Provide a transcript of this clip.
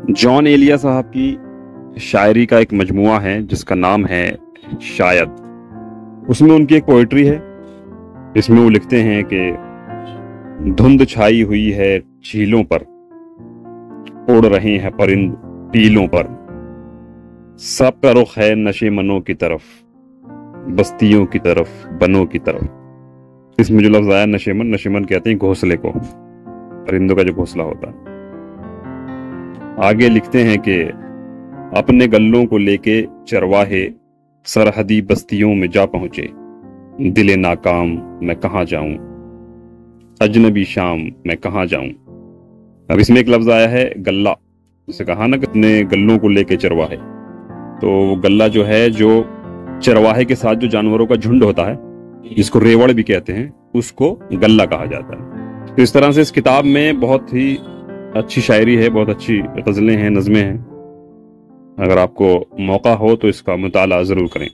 John Elia साहब की शायरी का एक मजमुआ है जिसका नाम है शायद। उसमें उनकी एक पोइट्री है, इसमें वो लिखते हैं कि धुंध छाई हुई है झीलों पर, उड़ रहे हैं परिंद टीलों पर, सबका रुख है नशे मनों की तरफ, बस्तियों की तरफ, बनों की तरफ। इसमें जो लफ्ज आया नशेमन, नशेमन कहते हैं घोंसले को, परिंदों का जो घोंसला होता है। आगे लिखते हैं कि अपने गल्लों को लेके चरवाहे सरहदी बस्तियों में जा पहुंचे, दिले नाकाम मैं कहाँ जाऊं, अजनबी शाम मैं कहाँ जाऊं। अब इसमें एक लफ्ज आया है गल्ला, जैसे कहा ना कि अपने गल्लों को लेके चरवाहे, तो गल्ला जो है जो चरवाहे के साथ जो जानवरों का झुंड होता है, जिसको रेवड़ भी कहते हैं, उसको गल्ला कहा जाता है। तो इस तरह से इस किताब में बहुत ही अच्छी शायरी है, बहुत अच्छी गज़लें हैं, नज़में हैं। अगर आपको मौका हो तो इसका मुताला ज़रूर करें।